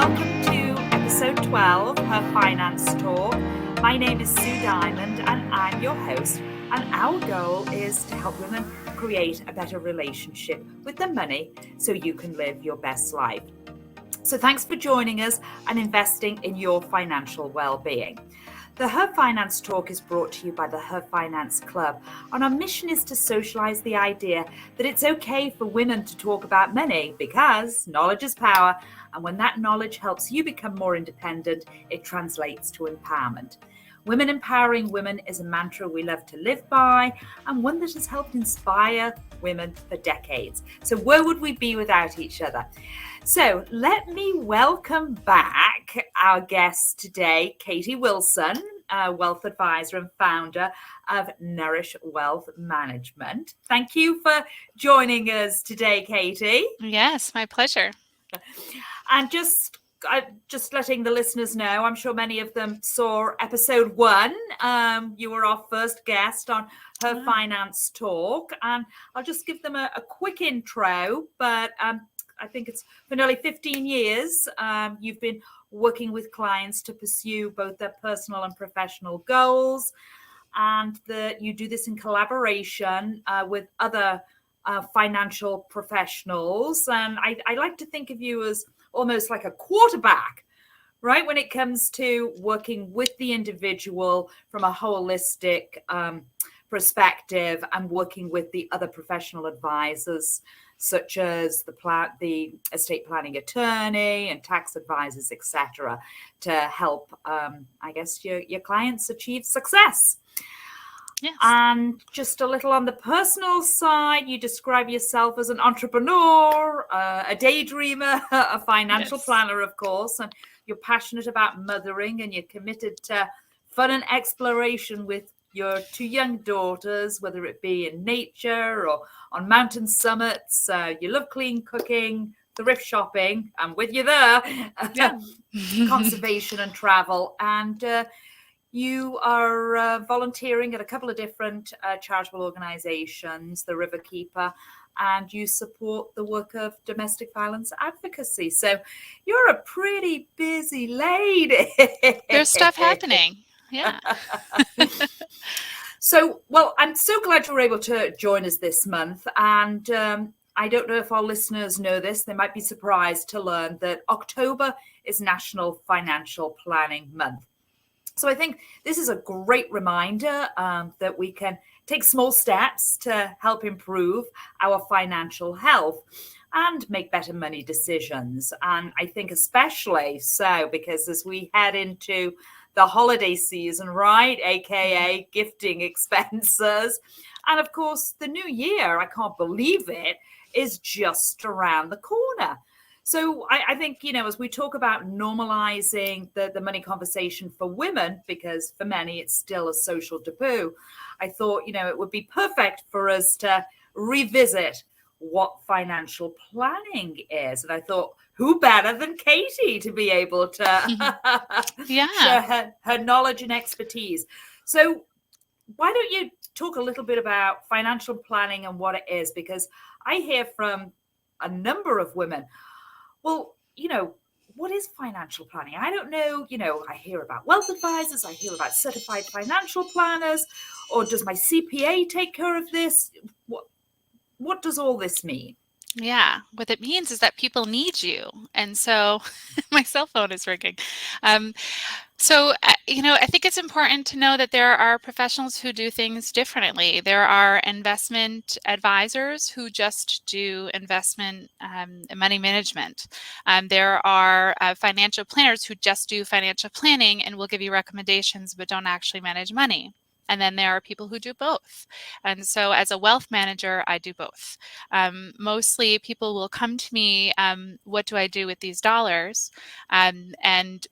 welcome to episode 12, Her Finance Talk. My name is Sue Diamond and I'm your host, and our goal is to help women create a better relationship with their money so you can live your best life. So thanks for joining us and investing in your financial well-being. The Her Finance Talk is brought to you by the Her Finance Club, and our mission is to socialise the idea that it's okay for women to talk about money because knowledge is power, and when that knowledge helps you become more independent, it translates to empowerment. Women empowering women is a mantra we love to live by, and one that has helped inspire women for decades. So where would we be without each other? So let me welcome back our guest today, Katie Wilson, wealth advisor and founder of Nourish Wealth Management. Thank you for joining us today, Katie. Yes, my pleasure. And just letting the listeners know, I'm sure many of them saw episode 1. You were our first guest on Her Finance Talk, and I'll just give them a quick intro, but I think it's for nearly 15 years. You've been working with clients to pursue both their personal and professional goals, and you do this in collaboration with other financial professionals. And I like to think of you as almost like a quarterback, right? When it comes to working with the individual from a holistic perspective and working with the other professional advisors, such as the estate planning attorney and tax advisors, etc., to help, your clients achieve success. Yes. And just a little on the personal side, you describe yourself as an entrepreneur, a daydreamer, a financial planner, of course, and you're passionate about mothering and you're committed to fun and exploration with your 2 young daughters, whether it be in nature or on mountain summits. You love clean cooking, thrift shopping, I'm with you there, conservation and travel. And you are volunteering at a couple of different charitable organizations, the Riverkeeper, and you support the work of domestic violence advocacy. So you're a pretty busy lady. There's stuff happening. Yeah. So, well, I'm so glad you were able to join us this month. And I don't know if our listeners know this. They might be surprised to learn that October is National Financial Planning Month. So I think this is a great reminder that we can take small steps to help improve our financial health and make better money decisions. And I think especially so because as we head into the holiday season, right, aka gifting expenses, and of course the new year, I can't believe it, is just around the corner. So I think, as we talk about normalizing the money conversation for women, because for many it's still a social taboo, I thought, it would be perfect for us to revisit what financial planning is. And I thought, who better than Katie to be able to share her knowledge and expertise. So why don't you talk a little bit about financial planning and what it is? Because I hear from a number of women, well, what is financial planning? I don't know, I hear about wealth advisors, I hear about certified financial planners, or does my CPA take care of this? What does all this mean? Yeah, what it means is that people need you. And so my cell phone is ringing. I think it's important to know that there are professionals who do things differently. There are investment advisors who just do investment money management. There are financial planners who just do financial planning and will give you recommendations but don't actually manage money. And then there are people who do both. And so as a wealth manager, I do both. Mostly people will come to me, what do I do with these dollars? And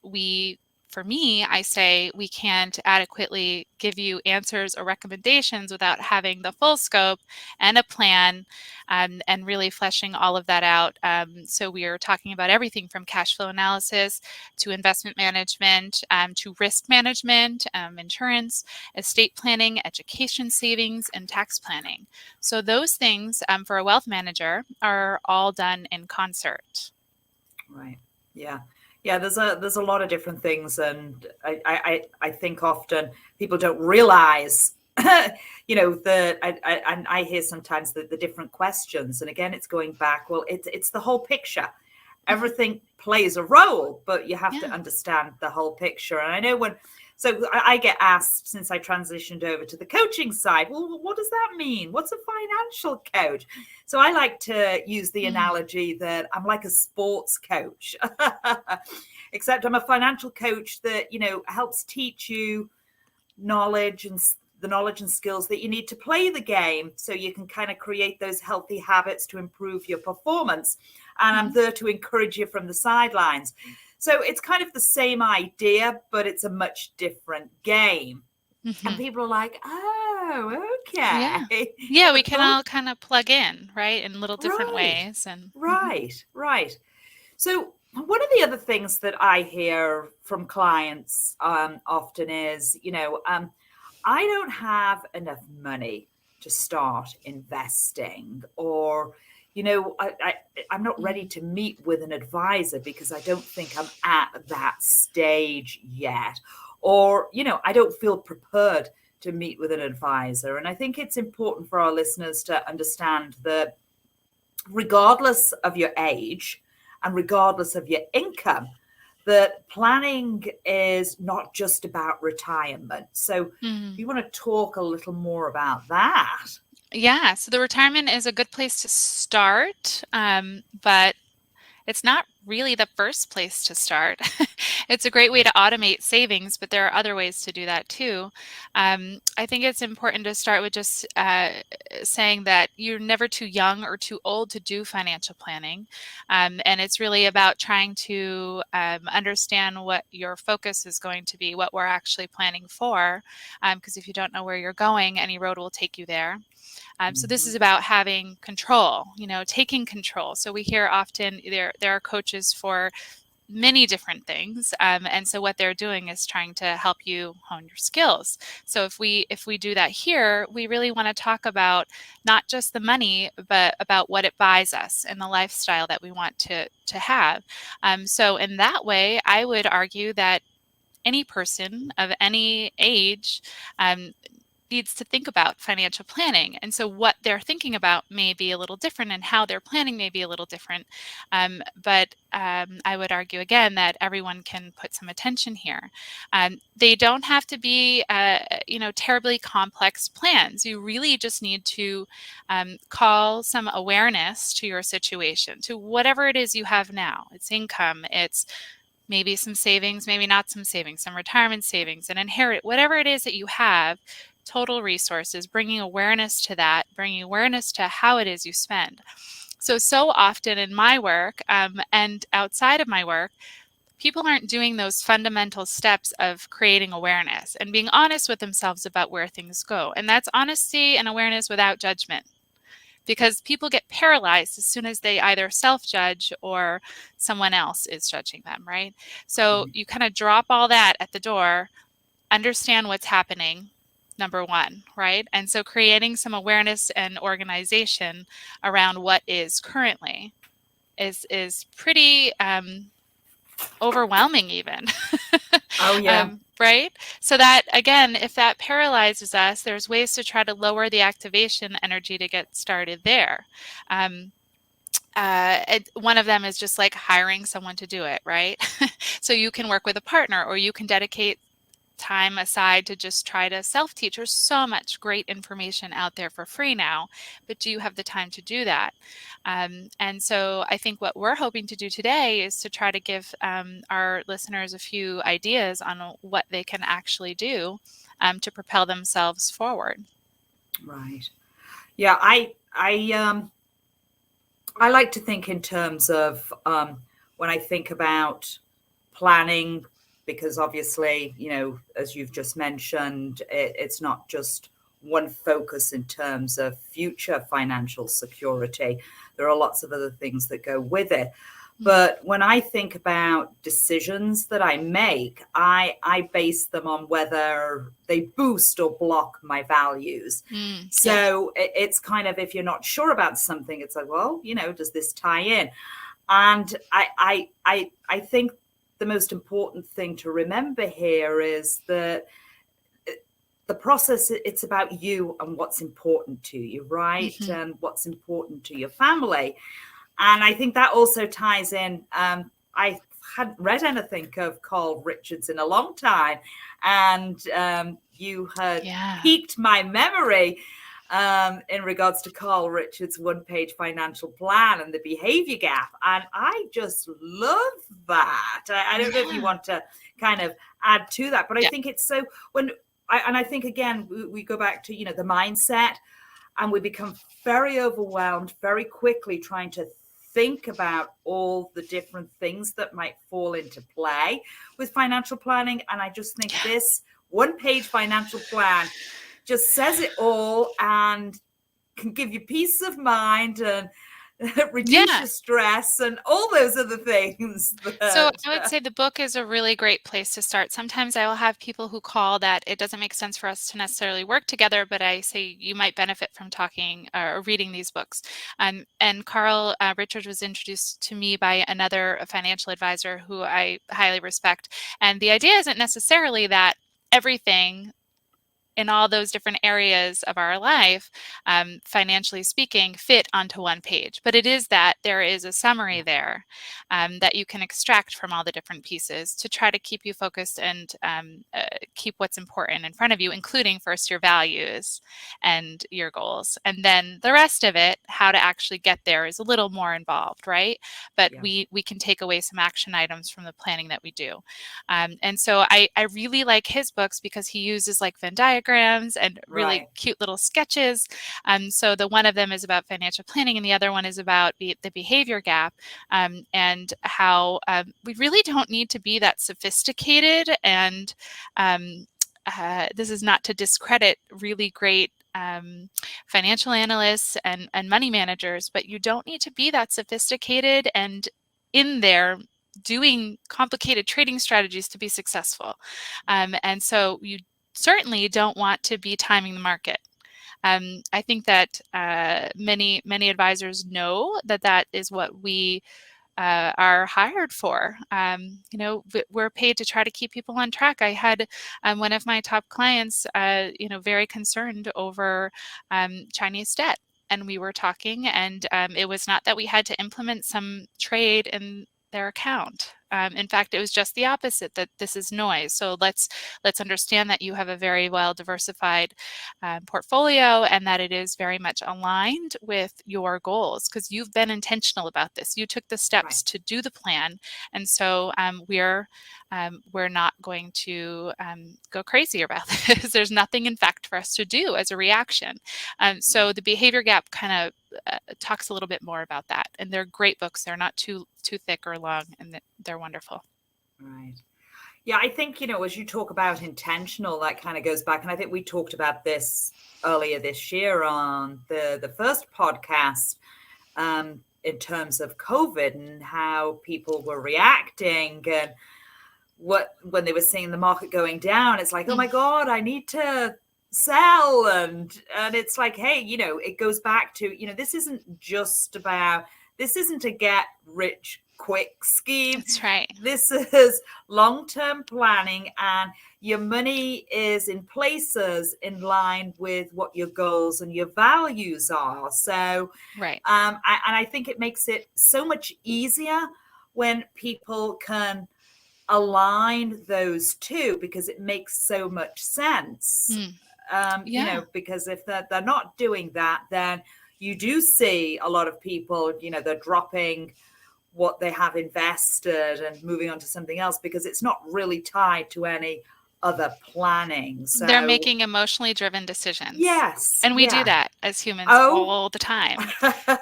for me, I say we can't adequately give you answers or recommendations without having the full scope and a plan and really fleshing all of that out. So we are talking about everything from cash flow analysis to investment management, to risk management, insurance, estate planning, education savings, and tax planning. So those things for a wealth manager are all done in concert. Right. Yeah. Yeah, there's a lot of different things, and I think often people don't realize, that I hear sometimes the different questions, and again, it's going back. Well, it's the whole picture. Everything plays a role, but you have to Yeah. understand the whole picture. And I know so I get asked, since I transitioned over to the coaching side, well, what does that mean? What's a financial coach? So I like to use the analogy that I'm like a sports coach, except I'm a financial coach that, helps teach you knowledge and the knowledge and skills that you need to play the game, so you can kind of create those healthy habits to improve your performance. And I'm there to encourage you from the sidelines. So it's kind of the same idea, but it's a much different game. And people are like, oh, Yeah. okay. Yeah, we can all kind of plug in, right, in little different Right, ways. And right. So one of the other things that I hear from clients often is, I don't have enough money to start investing, or, I'm not ready to meet with an advisor because I don't think I'm at that stage yet, or, I don't feel prepared to meet with an advisor. And I think it's important for our listeners to understand that regardless of your age and regardless of your income, that planning is not just about retirement. So if you want to talk a little more about that. yeah, so the retirement is a good place to start, but it's not really the first place to start. It's a great way to automate savings, but there are other ways to do that too. I think it's important to start with just saying that you're never too young or too old to do financial planning. And it's really about trying to understand what your focus is going to be, what we're actually planning for. Because if you don't know where you're going, any road will take you there. So this is about having control, taking control. So we hear often there are coaches for many different things, and so what they're doing is trying to help you hone your skills. So if we do that here, we really want to talk about not just the money, but about what it buys us and the lifestyle that we want to have. So in that way, I would argue that any person of any age needs to think about financial planning. And so what they're thinking about may be a little different, and how they're planning may be a little different. But I would argue again that everyone can put some attention here. They don't have to be, terribly complex plans. You really just need to call some awareness to your situation, to whatever it is you have now. It's income, it's maybe some savings, maybe not some savings, some retirement savings, and inherit, whatever it is that you have, total resources, bringing awareness to that, bringing awareness to how it is you spend. So often in my work and outside of my work, people aren't doing those fundamental steps of creating awareness and being honest with themselves about where things go. And that's honesty and awareness without judgment. Because people get paralyzed as soon as they either self-judge or someone else is judging them, right? So you kind of drop all that at the door, understand what's happening, number one, right? And so creating some awareness and organization around what is currently is pretty overwhelming even. Oh, yeah. Right? So that, again, if that paralyzes us, there's ways to try to lower the activation energy to get started there. One of them is just like hiring someone to do it, right? So you can work with a partner, or you can dedicate time aside to just try to self-teach. There's so much great information out there for free now, but do you have the time to do that? And so I think what we're hoping to do today is to try to give our listeners a few ideas on what they can actually do to propel themselves forward. Right. Yeah, I like to think in terms of when I think about planning, because obviously, as you've just mentioned, it's not just one focus in terms of future financial security. There are lots of other things that go with it. But when I think about decisions that I make, I base them on whether they boost or block my values. So it's kind of, if you're not sure about something, it's like, well, does this tie in? And I think the most important thing to remember here is that the process, it's about you and what's important to you, right? Mm-hmm. And what's important to your family. And I think that also ties in. I hadn't read anything of Carl Richards in a long time, and you had piqued my memory in regards to Carl Richards' one-page financial plan and the behavior gap. And I just love that. I don't know if you want to kind of add to that, but I think it's so I think, again, we go back to, the mindset, and we become very overwhelmed very quickly trying to think about all the different things that might fall into play with financial planning. And I just think this one-page financial plan just says it all and can give you peace of mind and reduce your stress and all those other things. So I would say the book is a really great place to start. Sometimes I will have people who call that it doesn't make sense for us to necessarily work together, but I say you might benefit from talking or reading these books. And Carl Richards was introduced to me by another financial advisor who I highly respect. And the idea isn't necessarily that everything in all those different areas of our life, financially speaking, fit onto one page. But it is that there is a summary there that you can extract from all the different pieces to try to keep you focused and keep what's important in front of you, including first your values and your goals. And then the rest of it, how to actually get there, is a little more involved, right? But we can take away some action items from the planning that we do. And so I really like his books because he uses like Venn diagrams and really cute little sketches. So the one of them is about financial planning and the other one is about the behavior gap, and how we really don't need to be that sophisticated. And this is not to discredit really great financial analysts and money managers, but you don't need to be that sophisticated and in there doing complicated trading strategies to be successful. And so you certainly don't want to be timing the market. I think that many advisors know that is what we are hired for. We're paid to try to keep people on track. I had one of my top clients, very concerned over Chinese debt. And we were talking, and it was not that we had to implement some trade in their account. In fact, it was just the opposite, that this is noise. So let's understand that you have a very well diversified portfolio and that it is very much aligned with your goals because you've been intentional about this. You took the steps to do the plan. And so we're not going to go crazy about this. There's nothing, in fact, for us to do as a reaction. So the behavior gap kind of talks a little bit more about that. And they're great books. They're not too thick or long, and they're wonderful. Right. Yeah, I think, as you talk about intentional, that kind of goes back. And I think we talked about this earlier this year on the first podcast in terms of COVID and how people were reacting and when they were seeing the market going down. It's like, oh my God, I need to sell. And it's like, hey, it goes back to, this isn't a get rich quick scheme. That's right. This is long-term planning, and your money is in places in line with what your goals and your values are. So, right. And I think it makes it so much easier when people can align those two, because it makes so much sense. Because if they're not doing that, then you do see a lot of people, they're dropping what they have invested and moving on to something else because it's not really tied to any other planning. So they're making emotionally driven decisions. Yes. And we do that as humans all the time.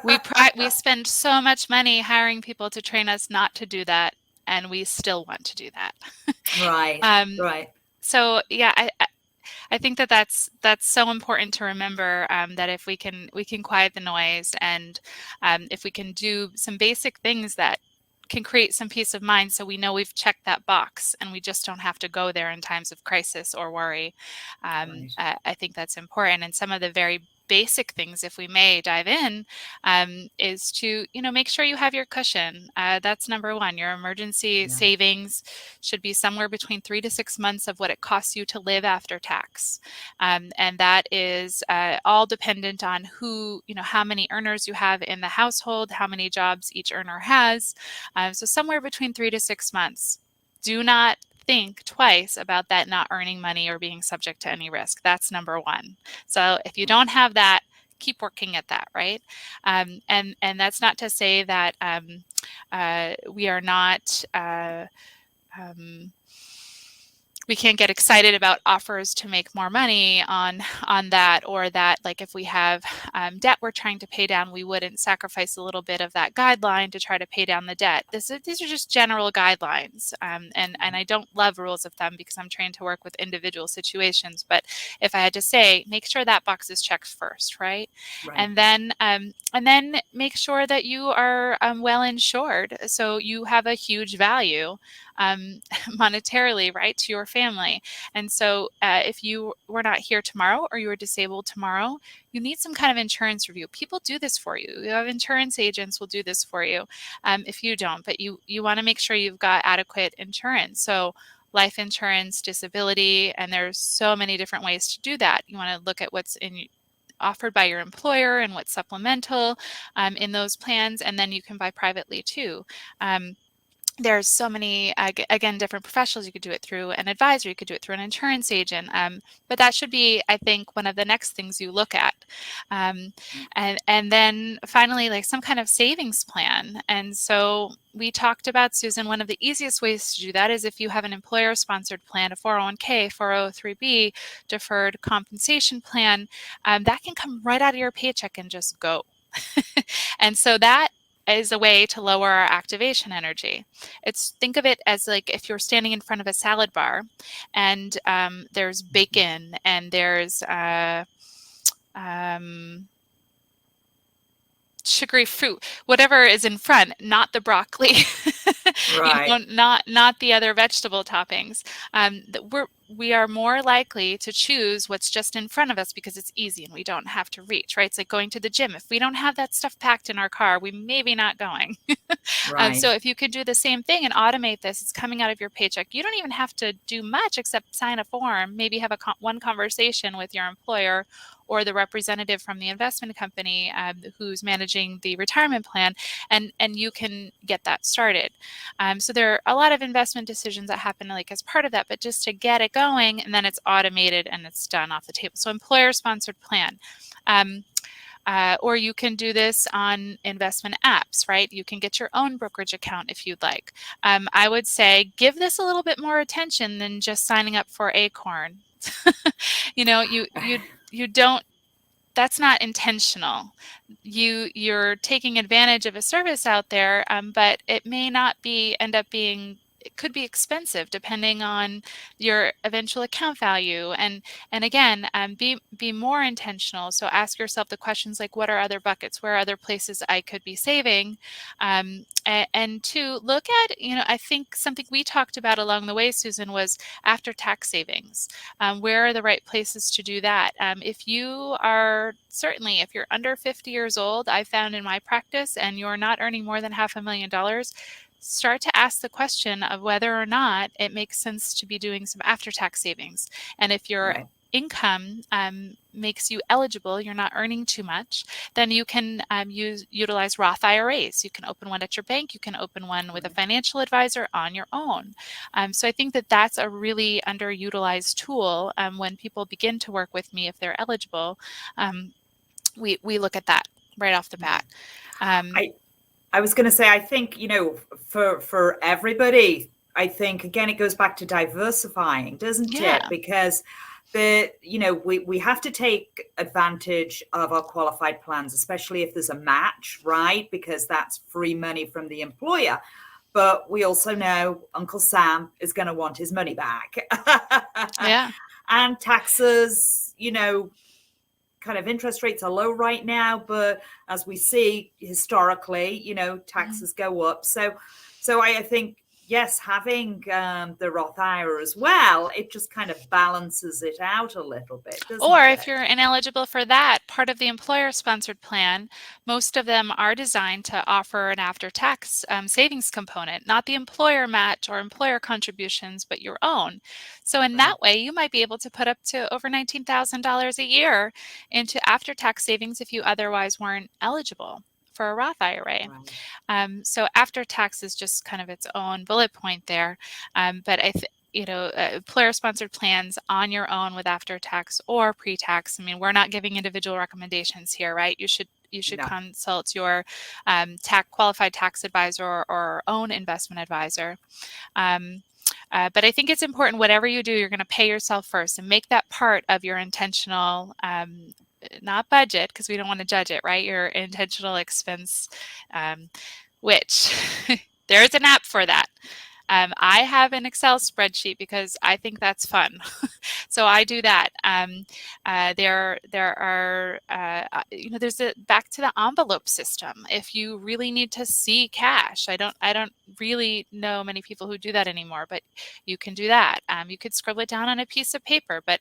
We spend so much money hiring people to train us not to do that, and we still want to do that. Right. Right. So yeah, I think that's so important to remember, that if we can quiet the noise, and if we can do some basic things that can create some peace of mind, so we know we've checked that box and we just don't have to go there in times of crisis or worry. I think that's important. And some of the very basic things, if we may dive in, is to, make sure you have your cushion. That's number one. Your emergency savings should be somewhere between 3 to 6 months of what it costs you to live after tax. And that is all dependent on how many earners you have in the household, how many jobs each earner has. So somewhere between 3 to 6 months. Do not think twice about that not earning money or being subject to any risk. That's number one. So if you don't have that, keep working at that, right? And that's not to say that we are not we can't get excited about offers to make more money on that, or that, like, if we have debt we're trying to pay down, we wouldn't sacrifice a little bit of that guideline to try to pay down the debt. These are just general guidelines, and I don't love rules of thumb because I'm trained to work with individual situations. But if I had to say, make sure that box is checked first, right? And then make sure that you are well insured, so you have a huge value monetarily, right, to your family. And so if you were not here tomorrow, or you were disabled tomorrow, you need some kind of insurance review. People do this for you. You have insurance agents will do this for you if you don't, but you want to make sure you've got adequate insurance. So life insurance, disability, and there's so many different ways to do that. You want to look at what's offered by your employer and what's supplemental in those plans, and then you can buy privately too. There's so many, again, different professionals. You could do it through an advisor, you could do it through an insurance agent, but that should be, I think, one of the next things you look at. And then finally, like, some kind of savings plan. And so we talked about, Susan, one of the easiest ways to do that is if you have an employer-sponsored plan, a 401k, 403b, deferred compensation plan, that can come right out of your paycheck and just go. And so that is a way to lower our activation energy. Think of it as like if you're standing in front of a salad bar and there's bacon and there's sugary fruit, whatever is in front, not the broccoli, Right. not the other vegetable toppings. We are more likely to choose what's just in front of us because it's easy and we don't have to reach, right? It's like going to the gym. If we don't have that stuff packed in our car, we may be not going. Right. So if you could do the same thing and automate this, it's coming out of your paycheck. You don't even have to do much except sign a form, maybe have one conversation with your employer or the representative from the investment company who's managing the retirement plan, and you can get that started. So there are a lot of investment decisions that happen like as part of that, but just to get it going, and then it's automated and it's done off the table. So employer-sponsored plan. Or you can do this on investment apps, right? You can get your own brokerage account if you'd like. I would say give this a little bit more attention than just signing up for Acorn. You don't, that's not intentional. You're taking advantage of a service out there, but it may not end up being, it could be expensive depending on your eventual account value. And again, be more intentional. So ask yourself the questions like, what are other buckets? Where are other places I could be saving? And to look at, I think something we talked about along the way, Susan, was after tax savings. Where are the right places to do that? If you're under 50 years old, I found in my practice, and you're not earning more than $500,000, start to ask the question of whether or not it makes sense to be doing some after-tax savings. And if your income makes you eligible, you're not earning too much, then you can utilize Roth IRAs. You can open one at your bank. You can open one with a financial advisor on your own. So I think that that's a really underutilized tool when people begin to work with me, if they're eligible. We look at that right off the bat. I was going to say, I think, for everybody, I think, again, it goes back to diversifying, doesn't it? Because we have to take advantage of our qualified plans, especially if there's a match, right? Because that's free money from the employer. But we also know Uncle Sam is going to want his money back. And taxes, kind of interest rates are low right now, but as we see historically, taxes go up. So I think yes, having the Roth IRA as well, it just kind of balances it out a little bit, doesn't Or if it? you're ineligible for that, part of the employer-sponsored plan, most of them are designed to offer an after-tax savings component, not the employer match or employer contributions, but your own. So in that way, you might be able to put up to over $19,000 a year into after-tax savings if you otherwise weren't eligible for a Roth IRA. So after tax is just kind of its own bullet point there. But employer-sponsored plans on your own with after tax or pre-tax. I mean, we're not giving individual recommendations here, right? You should No. consult your qualified tax advisor or own investment advisor. But I think it's important, whatever you do, you're going to pay yourself first and make that part of your intentional not budget, because we don't want to judge it, right? Your intentional expense, which there's an app for that. I have an Excel spreadsheet because I think that's fun. So I do that. There are, there's back to the envelope system. If you really need to see cash, I don't really know many people who do that anymore, but you can do that. You could scribble it down on a piece of paper, but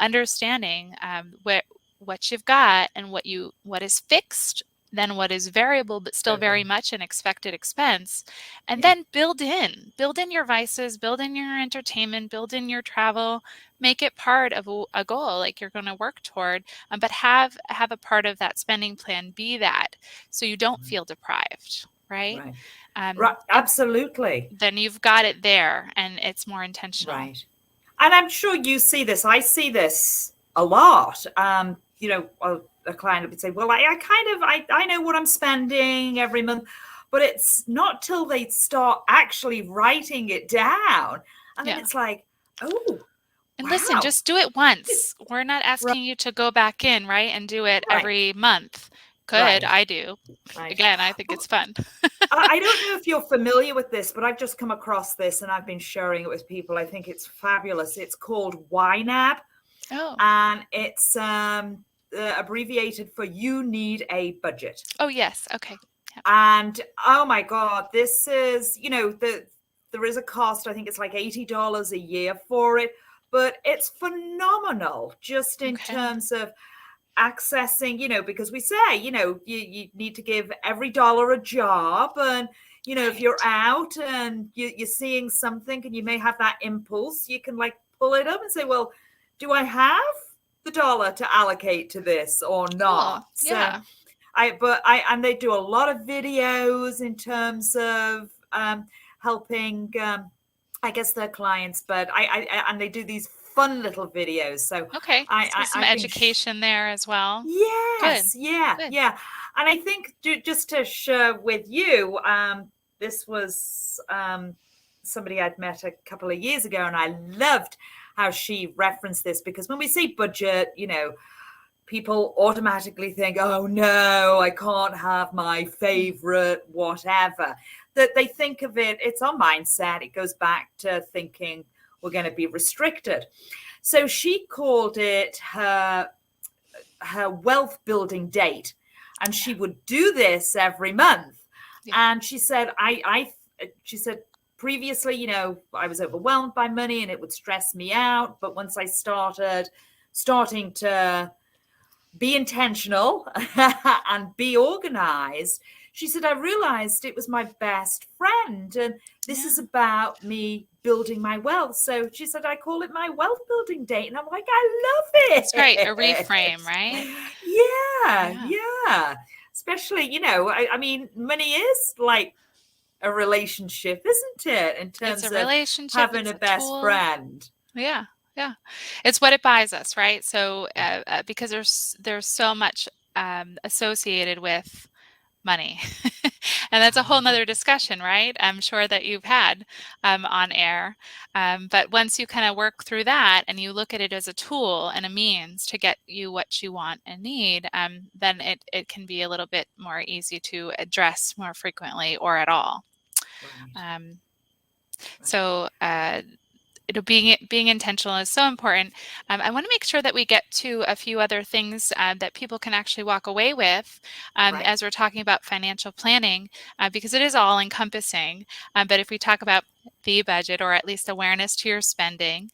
understanding what you've got and what is fixed, then what is variable but still very much an expected expense, and then build in your vices, build in your entertainment, build in your travel, make it part of a goal like you're going to work toward, but have a part of that spending plan be that, so you don't feel deprived, right? Right, absolutely. Then you've got it there and it's more intentional. Right. And I'm sure you see this. I see this a lot. A client would say, well, I know what I'm spending every month, but it's not till they start actually writing it down. And then it's like, oh, and listen, just do it once. We're not asking you to go back in, right, and do it every month. Good, I do. Again, I think it's fun. I don't know if you're familiar with this, but I've just come across this and I've been sharing it with people. I think it's fabulous. It's called YNAB. Oh. And it's abbreviated for You Need a Budget. Oh, yes. Okay. Yep. And oh my God, this is, there is a cost. I think it's like $80 a year for it, but it's phenomenal just in terms of accessing, because we say, you need to give every dollar a job. And, if you're out and you're seeing something and you may have that impulse, you can like pull it up and say, well, do I have the dollar to allocate to this or not? Cool. Yeah. And they do a lot of videos in terms of helping, I guess, their clients, but and they do these fun little videos. So some education there as well. Yes. Good. Yeah. And I think just to share with you, this was somebody I'd met a couple of years ago, and I loved how she referenced this, because when we say budget, people automatically think, oh no, I can't have my favorite whatever. That they think of it, it's our mindset. It goes back to thinking we're going to be restricted. So she called it her wealth building date, and she would do this every month. And she said, she said, previously, I was overwhelmed by money and it would stress me out. But once I starting to be intentional and be organized, she said, I realized it was my best friend. And this is about me building my wealth. So she said, I call it my wealth building date. And I'm like, I love it. It's great. A reframe, right? Yeah. Especially, I mean, money is like a relationship, isn't it? In terms of having a best friend. Yeah. It's what it buys us, right? So because there's so much associated with money. And that's a whole nother discussion, right? I'm sure that you've had on air. But once you kind of work through that and you look at it as a tool and a means to get you what you want and need, then it can be a little bit more easy to address more frequently or at all. So being intentional is so important. I want to make sure that we get to a few other things that people can actually walk away with Right. as we're talking about financial planning, because it is all encompassing. But if we talk about the budget, or at least awareness to your spending,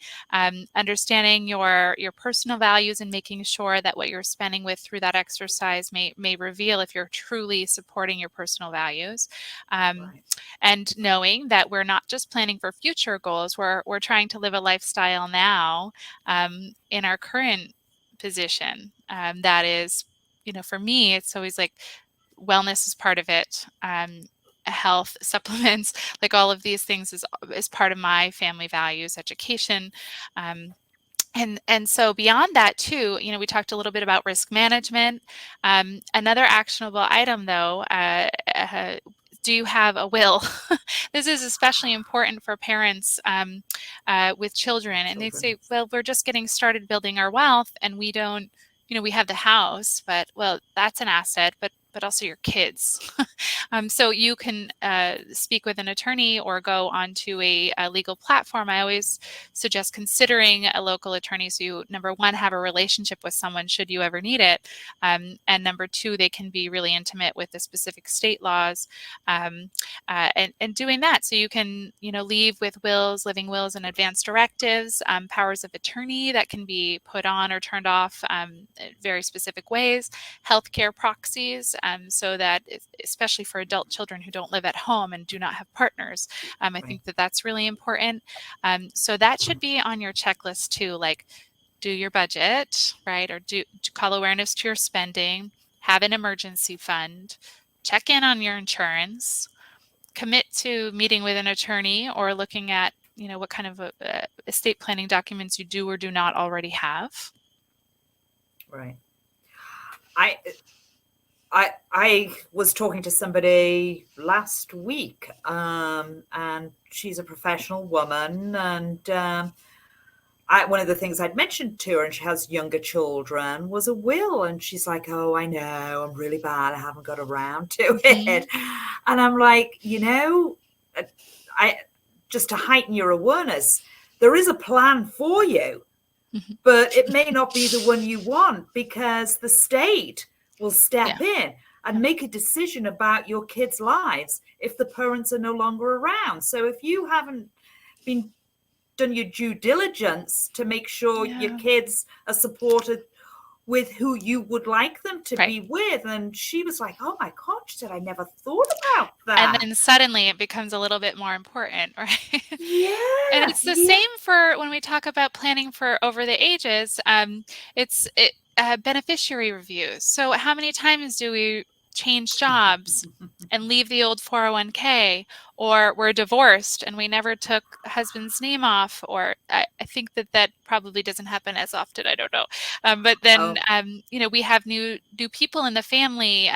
understanding your personal values and making sure that what you're spending with through that exercise may reveal if you're truly supporting your personal values. Right. And knowing that we're not just planning for future goals, we're trying to live a lifestyle now in our current position. That is, for me, it's always like wellness is part of it. Health, supplements, like all of these things is part of my family values, education. And so beyond that too, we talked a little bit about risk management. Another actionable item though, do you have a will? This is especially important for parents with children. And they say, well, we're just getting started building our wealth and we don't, we have the house, but well, that's an asset, but also your kids. So you can speak with an attorney or go onto a legal platform. I always suggest considering a local attorney. So you, number one, have a relationship with someone should you ever need it. And number two, they can be really intimate with the specific state laws and doing that. So you can, leave with wills, living wills, and advance directives, powers of attorney that can be put on or turned off in very specific ways, healthcare proxies, so that especially for adult children who don't live at home and do not have partners, I think that that's really important. So that should be on your checklist too, like do your budget, right? Or do call awareness to your spending, have an emergency fund, check in on your insurance, commit to meeting with an attorney or looking at, what kind of estate planning documents you do or do not already have. Right. I was talking to somebody last week, and she's a professional woman, and one of the things I'd mentioned to her, and she has younger children, was a will, and she's like, oh, I know, I'm really bad, I haven't got around to it. And I'm like, I just to heighten your awareness, there is a plan for you, but it may not be the one you want, because the state will step in and make a decision about your kids' lives if the parents are no longer around. So if you haven't done your due diligence to make sure your kids are supported with who you would like them to be with. And she was like, oh my God, she said, I never thought about that. And then suddenly it becomes a little bit more important, right? Yeah. And it's the same for when we talk about planning for over the ages. It's beneficiary reviews. So how many times do we change jobs and leave the old 401k, or we're divorced and we never took husband's name off, or I think that probably doesn't happen as often, I don't know. But then, we have new people in the family.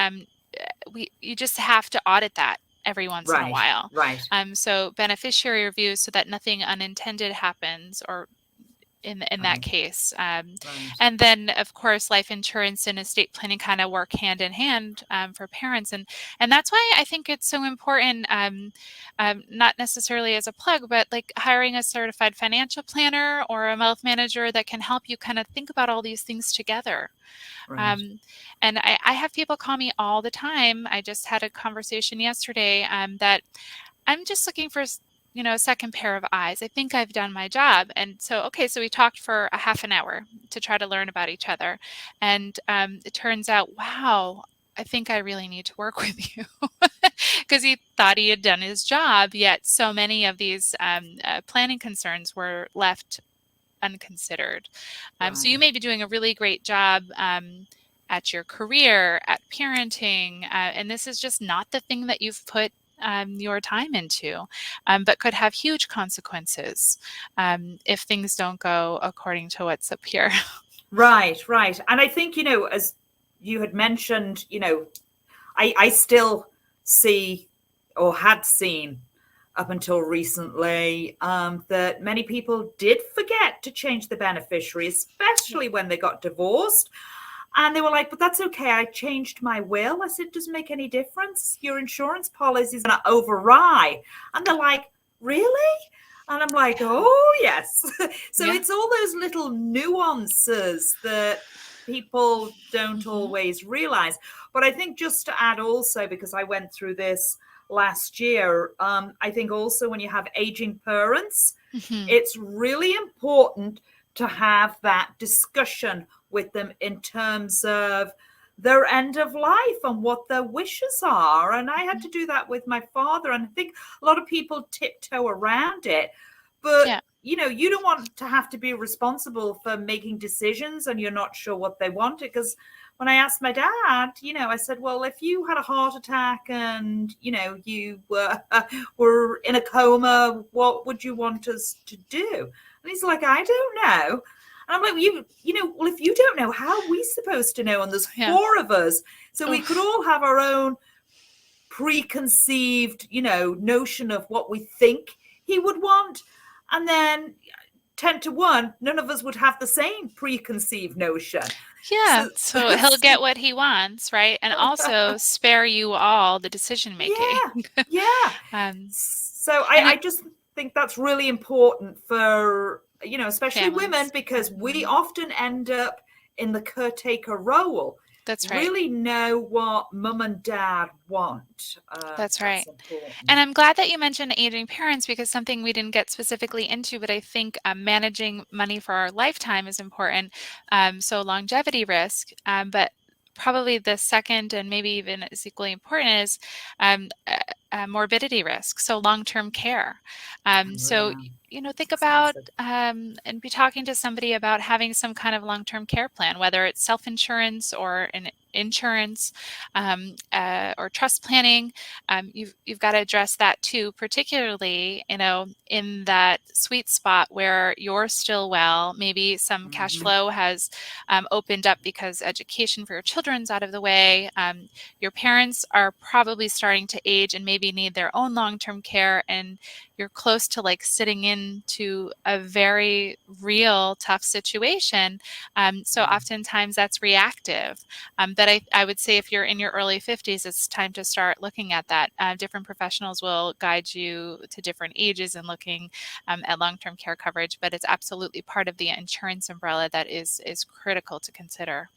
You just have to audit that every once in a while. Right. So beneficiary reviews so that nothing unintended happens, or in that case. And then, of course, life insurance and estate planning kind of work hand in hand for parents. And that's why I think it's so important, not necessarily as a plug, but like hiring a certified financial planner or a wealth manager that can help you kind of think about all these things together. Right. And I have people call me all the time. I just had a conversation yesterday that I'm just looking for a second pair of eyes. I think I've done my job. And so we talked for a half an hour to try to learn about each other. And it turns out, wow, I think I really need to work with you, because he thought he had done his job, yet so many of these planning concerns were left unconsidered. So you may be doing a really great job at your career, at parenting, and this is just not the thing that you've put your time into, but could have huge consequences if things don't go according to what's up here. Right. And I think, as you had mentioned, I still see, or had seen up until recently, that many people did forget to change the beneficiary, especially when they got divorced. And they were like, but that's okay. I changed my will. I said, it doesn't make any difference. Your insurance policy is going to override. And they're like, really? And I'm like, oh, yes. So Yeah. it's all those little nuances that people don't always realize. But I think just to add also, because I went through this last year, I think also when you have aging parents, it's really important to have that discussion with them in terms of their end of life and what their wishes are. And I had to do that with my father. And I think a lot of people tiptoe around it. But, you know, you don't want to have to be responsible for making decisions and you're not sure what they want. Because when I asked my dad, you know, I said, well, if you had a heart attack and, you know, you were in a coma, what would you want us to do? And he's like, I don't know. And I'm like, well, you know, well, if you don't know, how are we supposed to know? And there's 4 of us. So we could all have our own preconceived, you know, notion of what we think he would want. And then 10 to 1, none of us would have the same preconceived notion. Yeah, so he'll get what he wants, right? And also spare you all the decision making. Yeah. So I just think that's really important for, you know, especially families. Women, because we often end up in the caretaker role. That's right. Really know what mum and dad want. That's right. And I'm glad that you mentioned aging parents, because something we didn't get specifically into, but I think managing money for our lifetime is important. So longevity risk, but probably the second and maybe even as equally important is morbidity risk. So long-term care. So, you know, think about and be talking to somebody about having some kind of long-term care plan, whether it's self-insurance or an insurance or trust planning. You've got to address that too, particularly, you know, in that sweet spot where you're still well, maybe some cash flow has opened up because education for your children's out of the way. Your parents are probably starting to age and maybe need their own long-term care, and you're close to like sitting into a very real tough situation. So oftentimes that's reactive. But I would say if you're in your early 50s, it's time to start looking at that. Different professionals will guide you to different ages and looking at long-term care coverage, but it's absolutely part of the insurance umbrella that is critical to consider.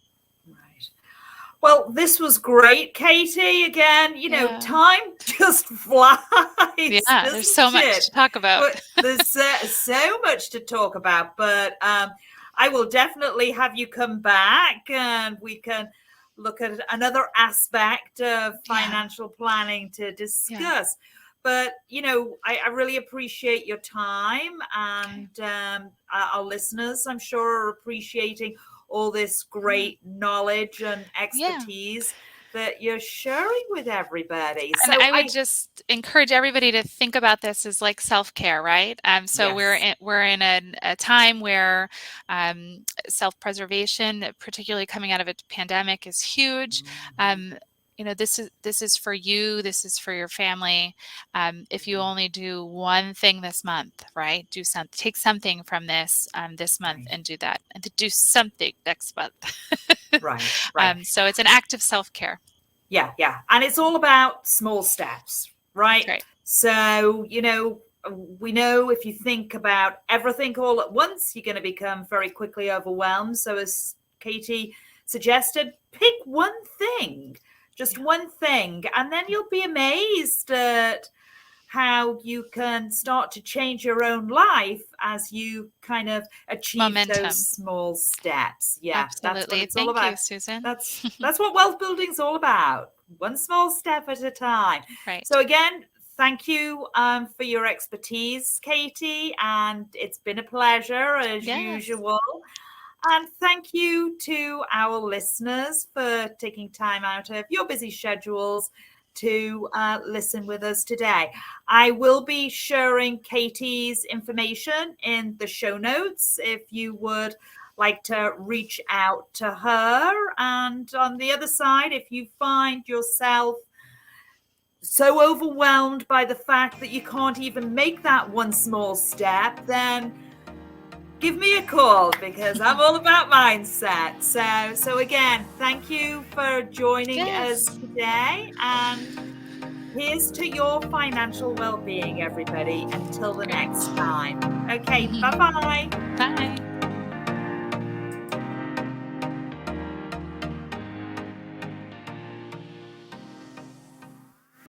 Right. Well, this was great, Katie. Again, you know, time just flies. Yeah, there's so much to talk about. There's so much to talk about, but I will definitely have you come back and we can look at another aspect of financial planning to discuss. But, you know, I really appreciate your time, and our listeners, I'm sure, are appreciating all this great knowledge and expertise that you're sharing with everybody. And so I would just encourage everybody to think about this as like self-care, right? So we're in a time where self-preservation, particularly coming out of a pandemic, is huge. You know, this is for you. This is for your family. If you only do one thing this month, right? Take something from this month and do that, and to do something next month. Right. So it's an act of self-care. Yeah. And it's all about small steps, right? Right. So, you know, we know if you think about everything all at once, you're going to become very quickly overwhelmed. So as Katie suggested, pick one thing. Just one thing, and then you'll be amazed at how you can start to change your own life as you kind of achieve those small steps. Yeah, absolutely. That's what it's all about. Thank you, Susan. That's what wealth building is all about. One small step at a time. Right. So again, thank you for your expertise, Katie, and it's been a pleasure as usual. And thank you to our listeners for taking time out of your busy schedules to listen with us today. I will be sharing Katie's information in the show notes if you would like to reach out to her. And on the other side, if you find yourself so overwhelmed by the fact that you can't even make that one small step, then give me a call, because I'm all about mindset. So again, thank you for joining us today, and Here's to your financial well-being, everybody. Until the next time. Okay, bye-bye. Bye.